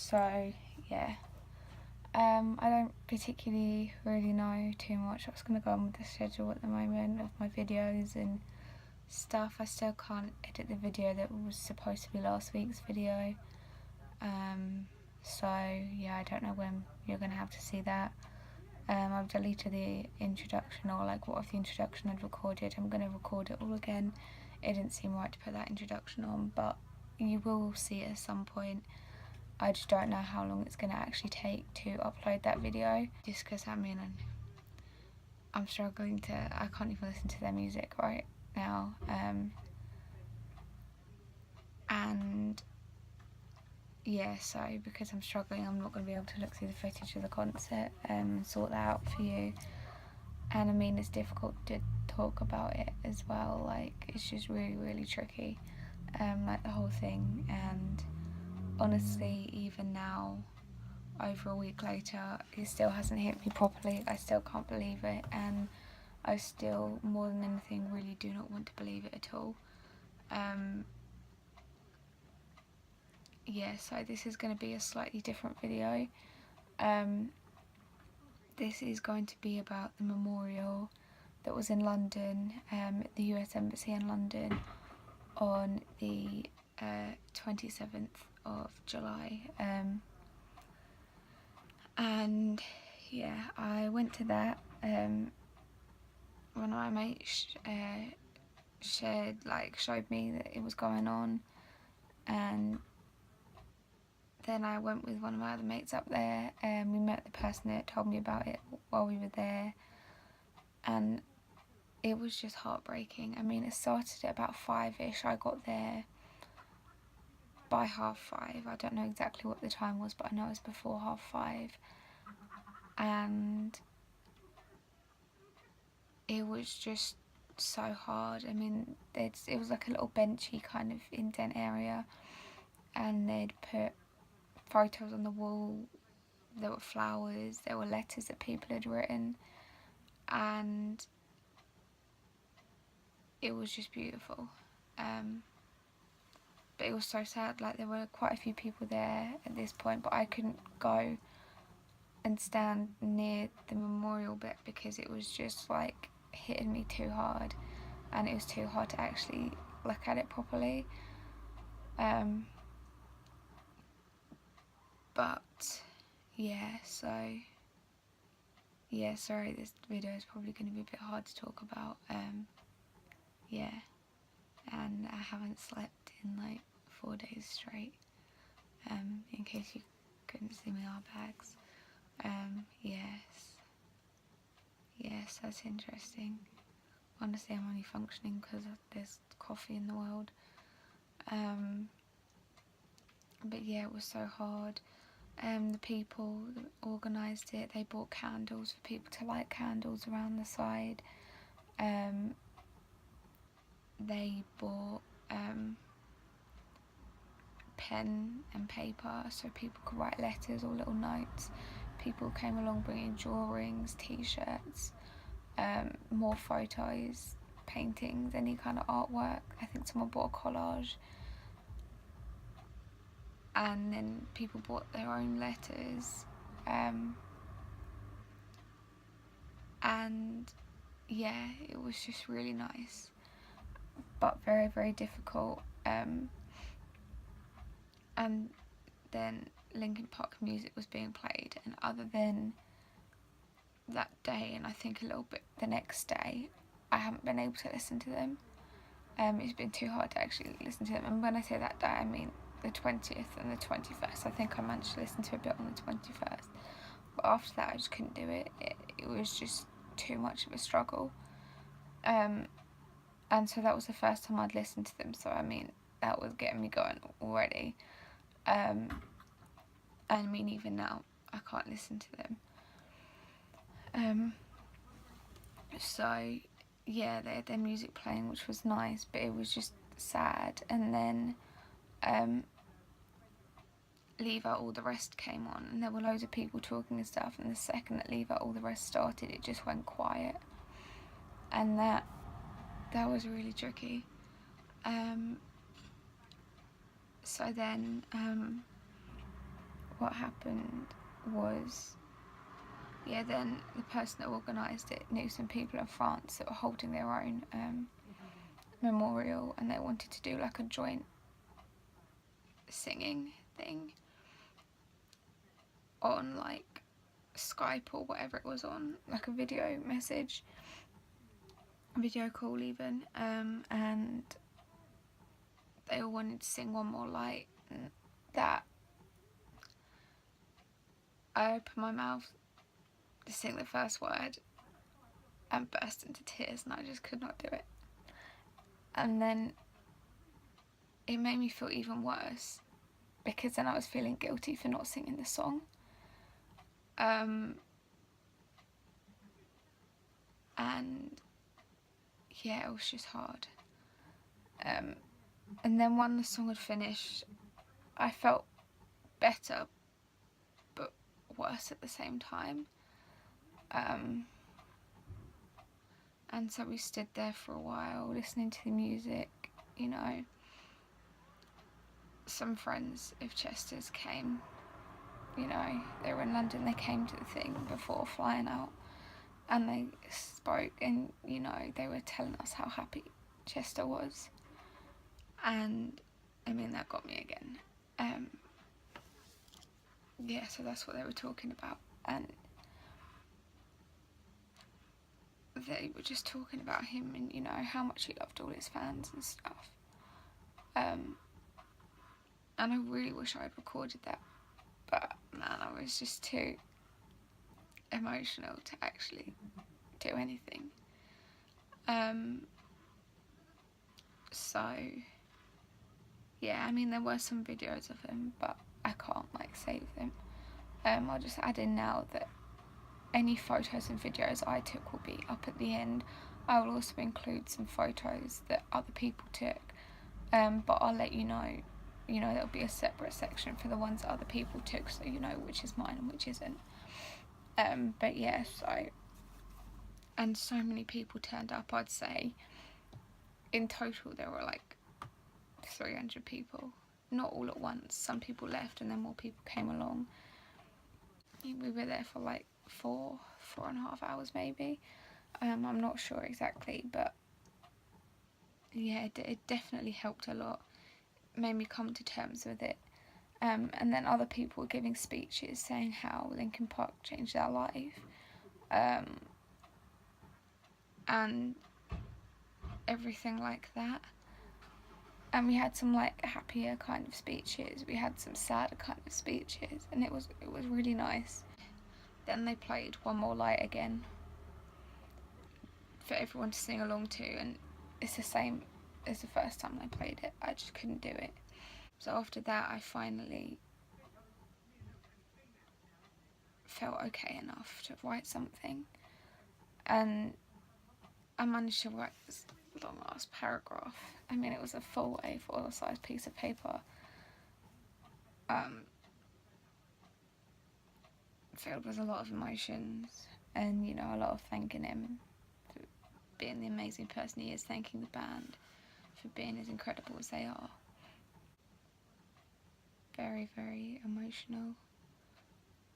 So yeah, I don't particularly really know too much what's going to go on with the schedule at the moment of my videos and stuff. I still can't edit the video that was supposed to be last week's video. So yeah, I don't know when you're going to have to see that. I've deleted the introduction, or like what if the introduction I'd recorded. I'm going to record it all again. It didn't seem right to put that introduction on, but you will see it at some point. I just don't know how long it's going to actually take to upload that video, just because I'm struggling to, I can't even listen to their music right now, and yeah, so because I'm struggling, I'm not going to be able to look through the footage of the concert and sort that out for you. And I mean, it's difficult to talk about it as well, like it's just really tricky, like the whole thing. And honestly, even now, over a week later, it still hasn't hit me properly. I still can't believe it, and I still, more than anything, really do not want to believe it at all. Yeah, so this is going to be a slightly different video. This is going to be about the memorial that was in London, at the US Embassy in London, on the 27th of July. And yeah, I went to that. One of my mates showed me that it was going on, and then I went with one of my other mates up there, and we met the person that told me about it while we were there, and it was just heartbreaking. I mean, it started at about 5ish. I got there by 5:30. I don't know exactly what the time was, but I know it was before 5:30. And it was just so hard. I mean, it was like a little benchy kind of indent area, and they'd put photos on the wall. There were flowers, there were letters that people had written, and it was just beautiful. But it was so sad. Like, there were quite a few people there at this point, but I couldn't go and stand near the memorial bit because it was just like hitting me too hard, and it was too hard to actually look at it properly. But yeah, so yeah, sorry, this video is probably going to be a bit hard to talk about. Yeah, and I haven't slept in like 4 days straight, in case you couldn't see my eye bags. Yes, that's interesting. Honestly, I'm only functioning because there's coffee in the world. But yeah, it was so hard. The people that organised it, they bought candles for people to light candles around the side. They bought pen and paper so people could write letters or little notes. People came along bringing drawings, t-shirts, more photos, paintings, any kind of artwork. I think someone bought a collage. And then people bought their own letters. And yeah, it was just really nice, but very difficult. And then Linkin Park music was being played, and other than that day, and I think a little bit the next day, I haven't been able to listen to them. It's been too hard to actually listen to them, and when I say that day, I mean the 20th and the 21st. I think I managed to listen to a bit on the 21st, but after that I just couldn't do it. It was just too much of a struggle. And so that was the first time I'd listened to them, so I mean, that was getting me going already. And I mean, even now, I can't listen to them. So yeah, they had their music playing, which was nice, but it was just sad. And then Leave Out All the Rest came on, and there were loads of people talking and stuff, and the second that Leave Out All the Rest started, it just went quiet, and that was really tricky. So then what happened was, yeah, then the person that organised it knew some people in France that were holding their own memorial, and they wanted to do like a joint singing thing on like Skype or whatever it was on, like a video message, video call even, and they all wanted to sing One More Light. And that I opened my mouth to sing the first word and burst into tears, and I just could not do it. And then it made me feel even worse, because then I was feeling guilty for not singing the song. And yeah, it was just hard. And then when the song had finished, I felt better, but worse at the same time. And so we stood there for a while, listening to the music, you know. Some friends of Chester's came, you know, they were in London, they came to the thing before flying out, and they spoke, and, you know, they were telling us how happy Chester was. And, I mean, that got me again. Yeah, so that's what they were talking about. And they were just talking about him and, you know, how much he loved all his fans and stuff. And I really wish I'd recorded that, but man, I was just too emotional to actually do anything. So yeah, I mean, there were some videos of him, but I can't like save them. I'll just add in now that any photos and videos I took will be up at the end. I will also include some photos that other people took, but I'll let you know, there'll be a separate section for the ones that other people took, so you know which is mine and which isn't. But yeah, and so many people turned up. I'd say in total there were like 300 people, not all at once. Some people left and then more people came along. We were there for like 4.5 hours maybe. I'm not sure exactly, but yeah, it definitely helped a lot. It made me come to terms with it. And then other people were giving speeches saying how Linkin Park changed their life, and everything like that. And we had some like happier kind of speeches, we had some sadder kind of speeches, and it was really nice. Then they played One More Light again for everyone to sing along to, and it's the same as the first time they played it. I just couldn't do it. So after that, I finally felt okay enough to write something, and I managed to write this long ass paragraph. I mean, it was a full A4 size piece of paper, filled with a lot of emotions, and, you know, a lot of thanking him for being the amazing person he is, thanking the band for being as incredible as they are. Very, very emotional.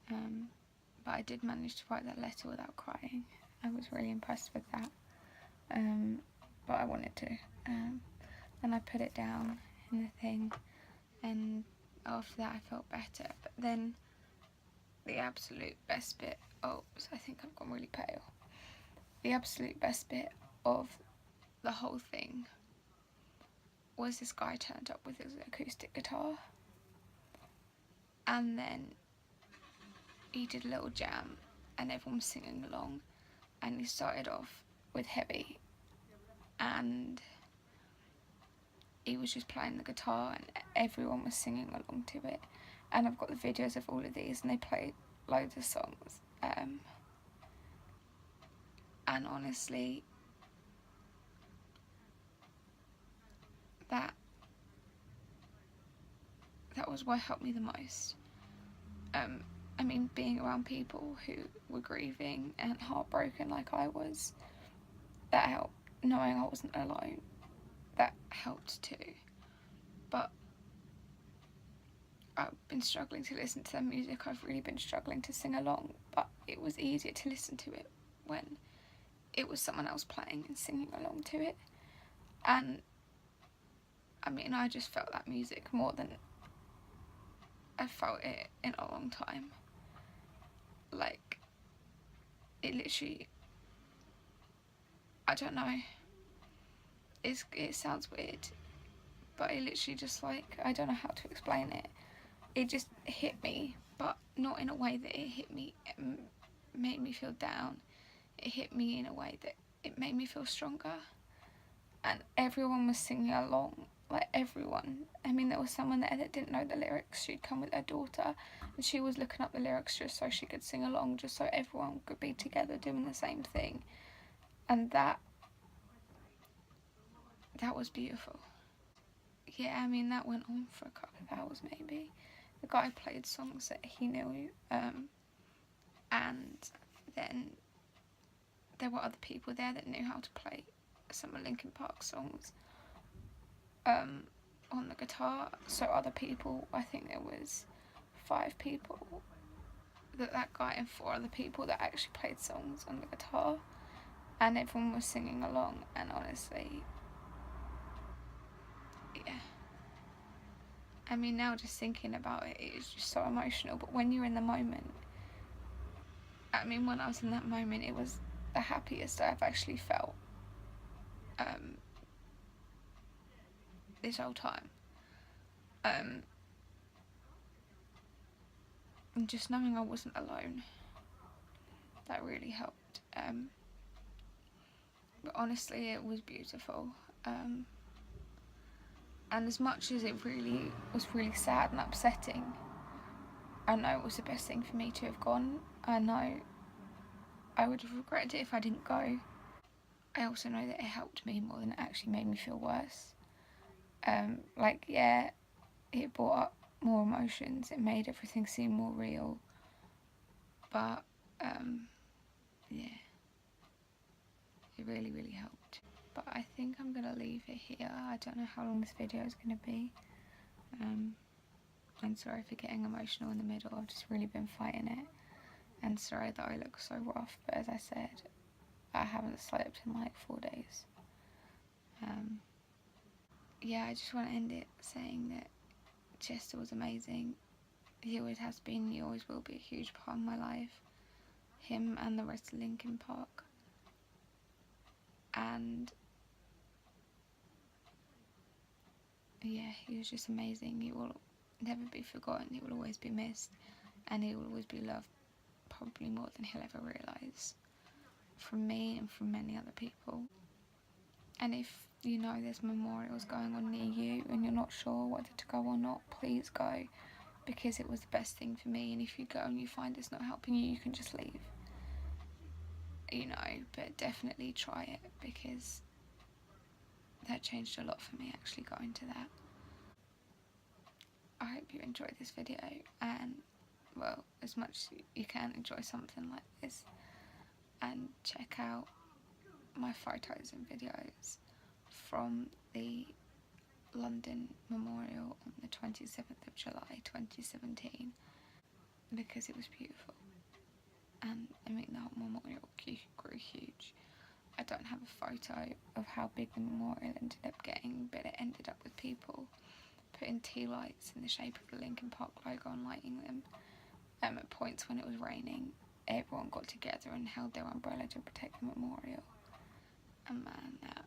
But I did manage to write that letter without crying. I was really impressed with that. But I wanted to. And I put it down in the thing, and after that I felt better. But then the absolute best bit, I think I've gone really pale. The absolute best bit of the whole thing was this guy turned up with his acoustic guitar, and then he did a little jam and everyone was singing along, and he started off with Heavy, and he was just playing the guitar and everyone was singing along to it. And I've got the videos of all of these, and they played loads of songs, and honestly, that was what helped me the most. I mean, being around people who were grieving and heartbroken like I was, that helped. Knowing I wasn't alone, that helped too. But I've been struggling to listen to their music. I've really been struggling to sing along, but it was easier to listen to it when it was someone else playing and singing along to it. And I mean, I just felt that music more than I felt it in a long time. Like, it literally, I don't know, it sounds weird, but it literally just, like, I don't know how to explain it. It just hit me, but not in a way that it hit me, it made me feel down. It hit me in a way that it made me feel stronger. And everyone was singing along, like everyone. I mean, there was someone there that didn't know the lyrics. She'd come with her daughter and she was looking up the lyrics just so she could sing along, just so everyone could be together doing the same thing. And that was beautiful. Yeah, I mean, that went on for a couple of hours maybe. The guy played songs that he knew, and then there were other people there that knew how to play some of Linkin Park songs on the guitar. So other people, I think there was 5 people, that guy and 4 other people that actually played songs on the guitar, and everyone was singing along. And honestly, yeah, I mean, now just thinking about it, it is just so emotional. But when you're in the moment, I mean, when I was in that moment, it was the happiest I've actually felt this whole time. And just knowing I wasn't alone, that really helped. But honestly, it was beautiful. And as much as it really was really sad and upsetting, I know it was the best thing for me to have gone. I know I would have regretted it if I didn't go. I also know that it helped me more than it actually made me feel worse. Like, yeah, it brought up more emotions. It made everything seem more real. But, yeah, it really, really helped. But I think I'm going to leave it here. I don't know how long this video is going to be. I'm sorry for getting emotional in the middle. I've just really been fighting it. And sorry that I look so rough. But as I said, I haven't slept in like 4 days. Yeah, I just want to end it saying that Chester was amazing. He always has been, he always will be a huge part of my life. Him and the rest of Linkin Park. And yeah, he was just amazing. He will never be forgotten. He will always be missed. And he will always be loved, probably more than he'll ever realise. From me and from many other people. And if you know there's memorials going on near you and you're not sure whether to go or not, please go, because it was the best thing for me. And if you go and you find it's not helping you, you can just leave, you know. But definitely try it, because that changed a lot for me, actually going to that. I hope you enjoyed this video, and well, as much as you can enjoy something like this, and check out my photos and videos from the London Memorial on the 27th of July 2017, because it was beautiful. And I mean, the whole memorial grew huge. I don't have a photo of how big the memorial ended up getting, but it ended up with people putting tea lights in the shape of the Linkin Park logo and lighting them. At points when it was raining, everyone got together and held their umbrella to protect the memorial. And man, that,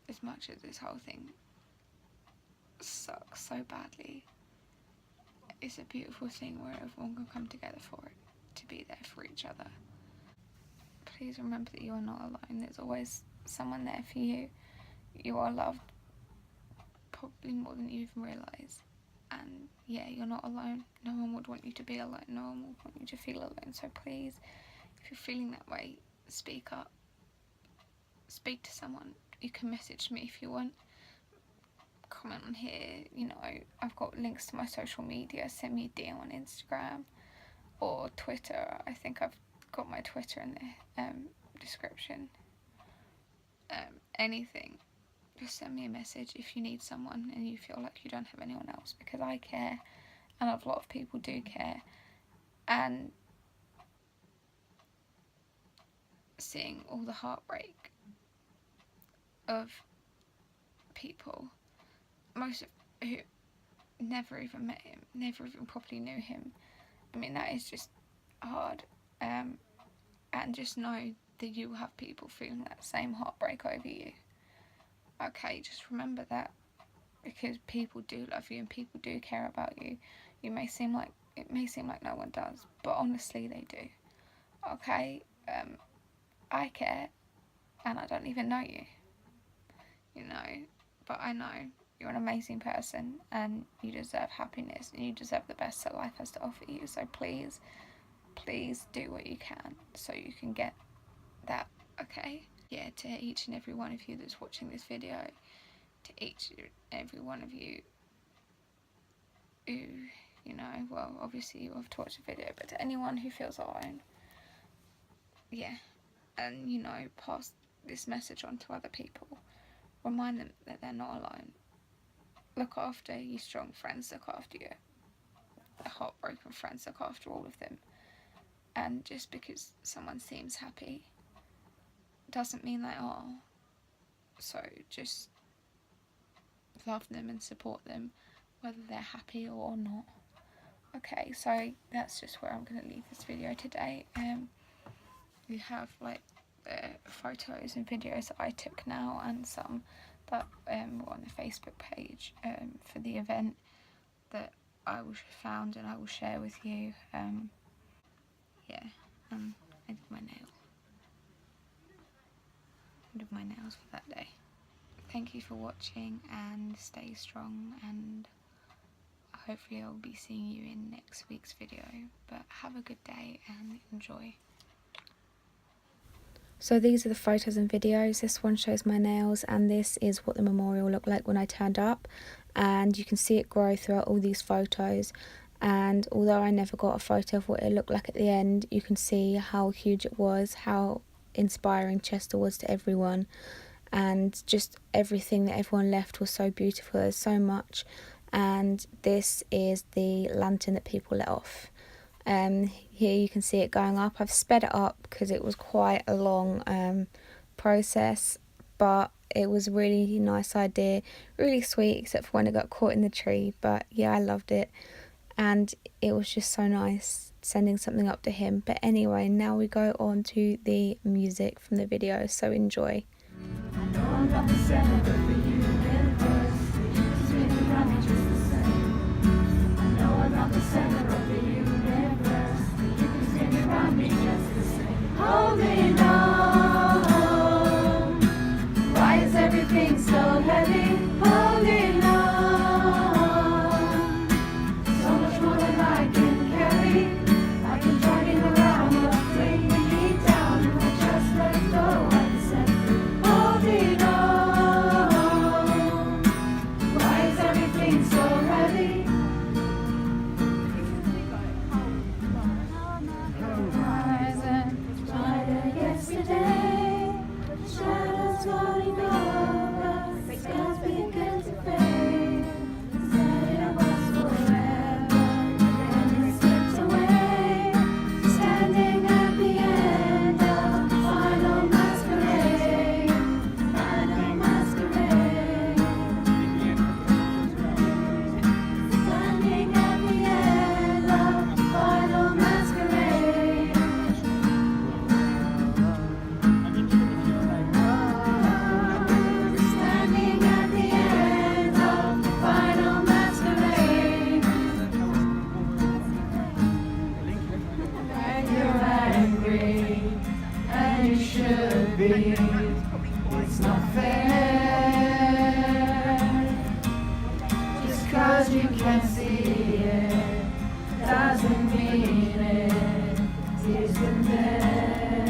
as much as this whole thing sucks so badly, it's a beautiful thing where everyone can come together for it, to be there for each other. Please remember that you are not alone. There's always someone there for you. You are loved, probably more than you even realise. And yeah, you're not alone. No one would want you to be alone. No one would want you to feel alone. So please, if you're feeling that way, speak up. Speak to someone. You can message me if you want. Comment on here. You know, I've got links to my social media. Send me a DM on Instagram or Twitter. I think I've got my Twitter in the description. Anything. just send me a message if you need someone and you feel like you don't have anyone else, because I care and a lot of people do care. And seeing all the heartbreak of people, most of who never even met him, never even properly knew him, I mean, that is just hard. And just know that you will have people feeling that same heartbreak over you. Okay, just remember that, because people do love you and people do care about you. It may seem like no one does, but honestly they do. Okay, I care, and I don't even know you, but I know you're an amazing person and you deserve happiness and you deserve the best that life has to offer you. So please do what you can so you can get that. Okay, yeah, to each and every one of you that's watching this video, to each and every one of you who, well, obviously you have to watch the video, but to anyone who feels alone, yeah, and pass this message on to other people. Remind them that they're not alone. Look after your strong friends, look after your heartbroken friends, look after all of them. And just because someone seems happy doesn't mean they are. So just love them and support them, whether they're happy or not. Okay, so that's just where I'm going to leave this video today. You have like the photos and videos that I took now, and some that were on the Facebook page for the event that I found and I will share with you. Yeah, I did my nails for that day. Thank you for watching, and stay strong, and hopefully I'll be seeing you in next week's video. But have a good day and enjoy. So these are the photos and videos. This one shows my nails, and this is what the memorial looked like when I turned up, and you can see it grow throughout all these photos. And although I never got a photo of what it looked like at the end, you can see how huge it was, how inspiring Chester was to everyone, and just everything that everyone left was so beautiful. There's so much. And this is the lantern that people let off. Here you can see it going up. I've sped it up because it was quite a long process, but it was a really nice idea, really sweet, except for when it got caught in the tree. But yeah, I loved it, and it was just so nice sending something up to him. But anyway, now we go on to the music from the video, so enjoy. I know I'm not the center of the universe, spinning around me just the same. I know I'm not the center of the universe, you can spin around me just the same. Holding on, why is everything so heavy? Holding on, so much more than I can carry. I've been driving around, but bringing me down. If I just let go, I'm set free. Holding on, why is everything so heavy? Rising, brighter yesterday, shadows falling over, skies begin to fade. Said it was forever, and it slipped away. Standing at the end of the final masquerade, final masquerade. Standing at the end of the final masquerade. Standing at the end of the final masquerade. And you're angry, and you should be. It's not fair. Just 'cause you can see it doesn't mean it isn't there.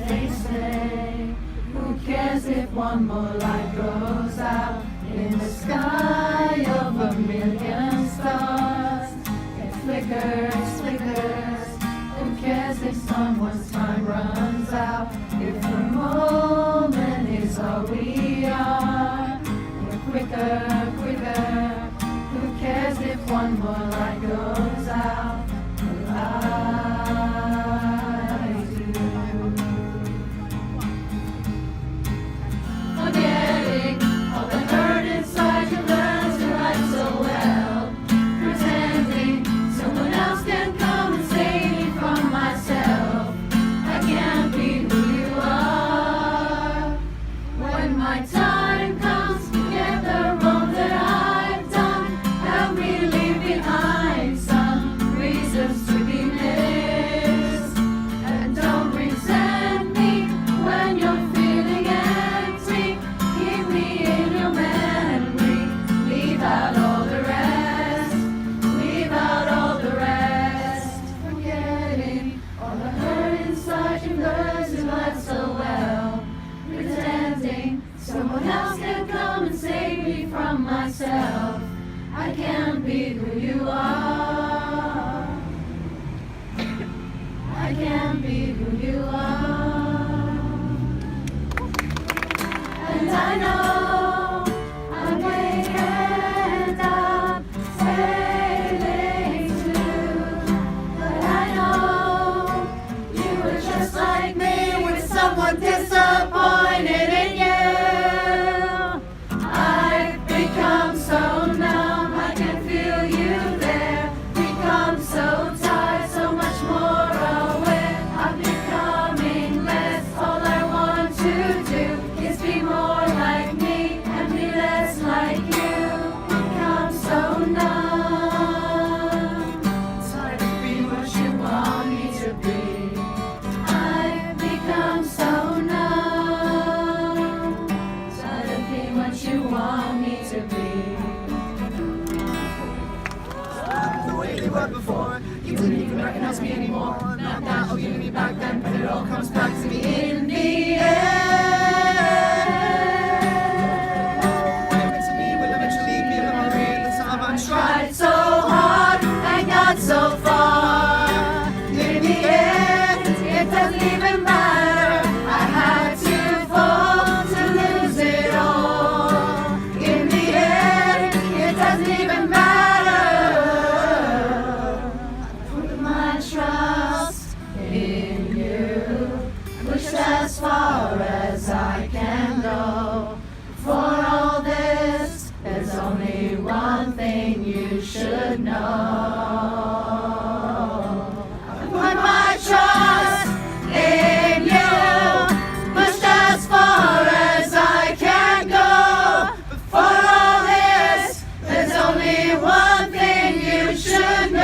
They say, who cares if one more light goes out in the sky of a million stars? It flickers, flickers. Who cares if someone's time runs out? If the moment is all we are. can't be who you are. I can't be who you are. And I know I may end up failing too, but I know you were just like me, with someone disappointed in you. I've become so numb, I can feel you there. Become so tired, so much more aware. I'm becoming less. All I want to do is be more like me and be less like you. Become so numb, tired to be what you want me to be. I've become so numb, tired of being what you want me to be. The way they were before, you didn't even recognize me anymore. Not that, oh, you knew me back then, but it all comes back to me in the end. What it meant to me will eventually be a memory. The time I tried So hard and got so far. In the end, it doesn't even matter. I had to fall to lose it all. In the end, it doesn't even matter. I put my trust in you. Pushed as far as I can go. For all this, there's only one thing you should know. I put my trust in you, pushed as far as I can go. For all this, there's only one thing you should know.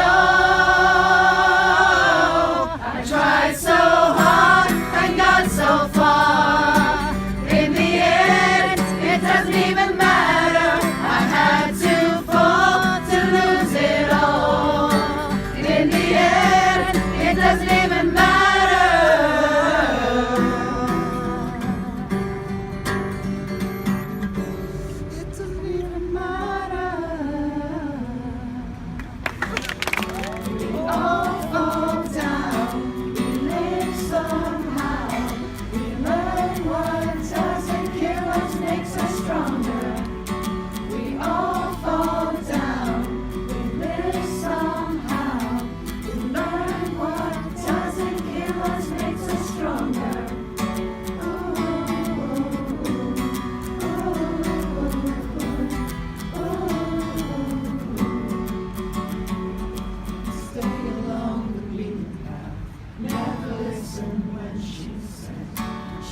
I tried so hard and got so far. In the end, it doesn't even matter. I had to fall to lose it all. In the end, it doesn't even matter. It doesn't even matter. We all fall down. We live somehow. We learn what doesn't kill us, makes us stronger. We all fall down. We live somehow. We learn what doesn't kill us, makes us stronger. Stay along the beaten path. Never listen when she says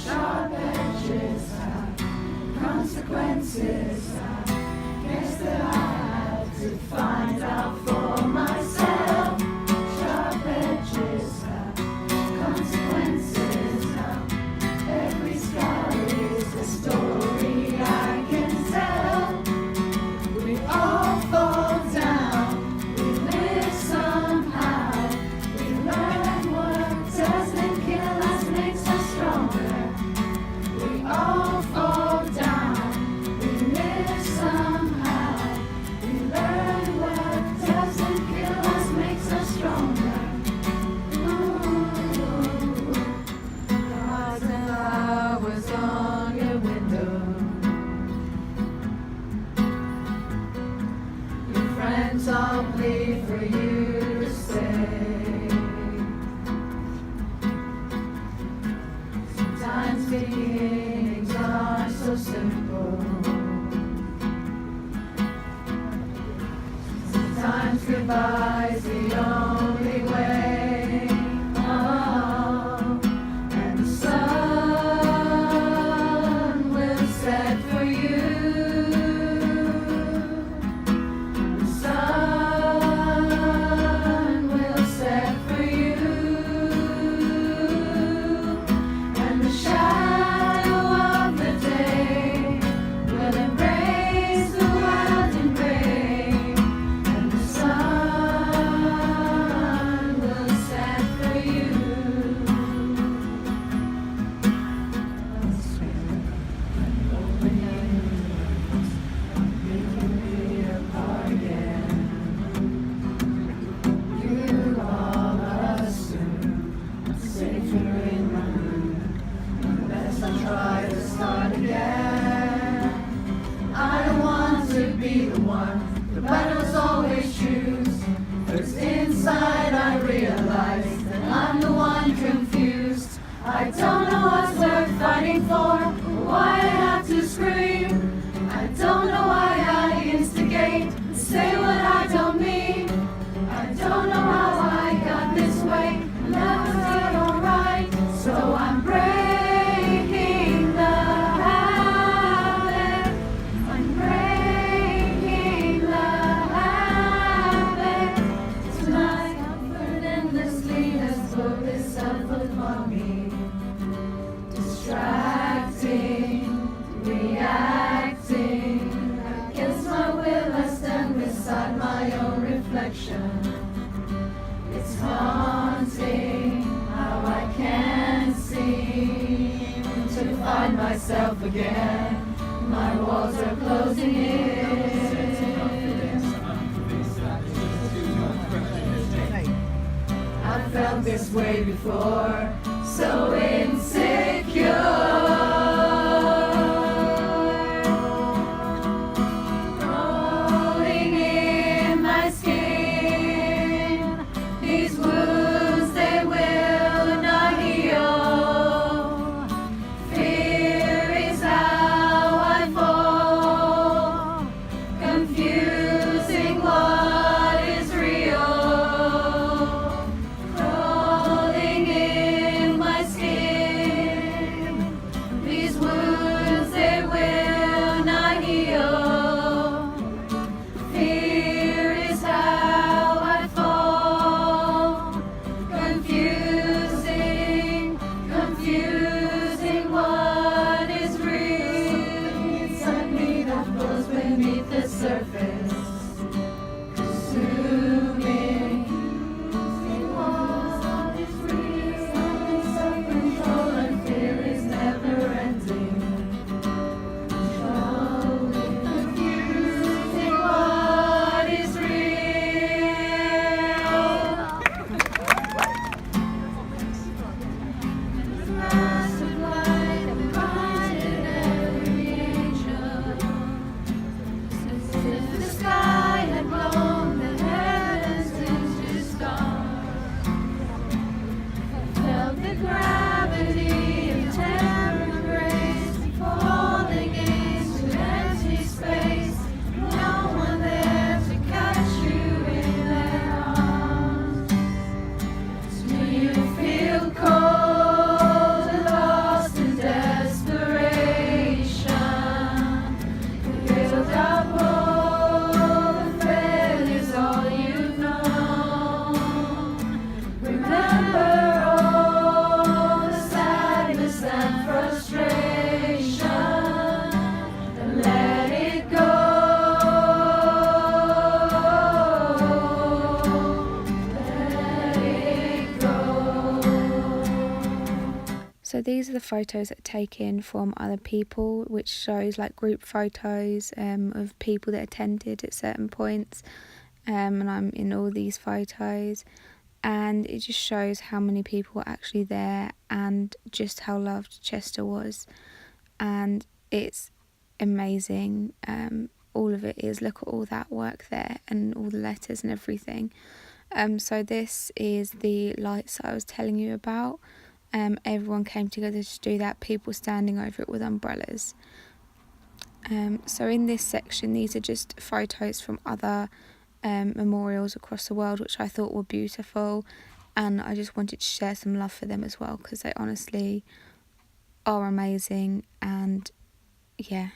sharp edges have consequences. I guess that I had to find out for myself. Sharp edges have consequences. Now every scar is a story I can tell. We all fall down. We live somehow. We learn what doesn't kill us, makes us stronger. We all fall down. We live somehow. We learn what doesn't kill us, makes us stronger. Gods and flowers on your window. Your friends all plead for you to stay. Sometimes beginnings are so simple. Sometimes goodbye's the only way. Oh, and the sun will set for you. The sun will set for you. And the shadow to find myself again. My walls are closing in. I've felt this way before, so insecure. Crawling in my skin, these wounds they will not heal. Fear is how I fall, confusing what is real. Crawling in my skin, these wounds they will not heal. Fear is how I fall, confusing what is real. Inside me that flows beneath the surface, consuming what is real. Self-control and fear is never ending. Confusing what is real. The mass of light that blinded every angel, as if the sky had blown the heavens into stars. I felt the gravity of terror grace falling into empty space. No one there to catch you in their arms. Do you feel cold, lost in desperation? Build up all the failures, all you've known. Remember all the sadness and frustration, and let it go. Let it go. So these are the photos that are taken from other people, which shows like group photos of people that attended at certain points, and I'm in all these photos, and it just shows how many people were actually there and just how loved Chester was, and it's amazing. All of it is, look at all that work there and all the letters and everything. So this is the lights that I was telling you about. Everyone came together to do that, people standing over it with umbrellas. So in this section, these are just photos from other memorials across the world, which I thought were beautiful, and I just wanted to share some love for them as well, because they honestly are amazing. And yeah.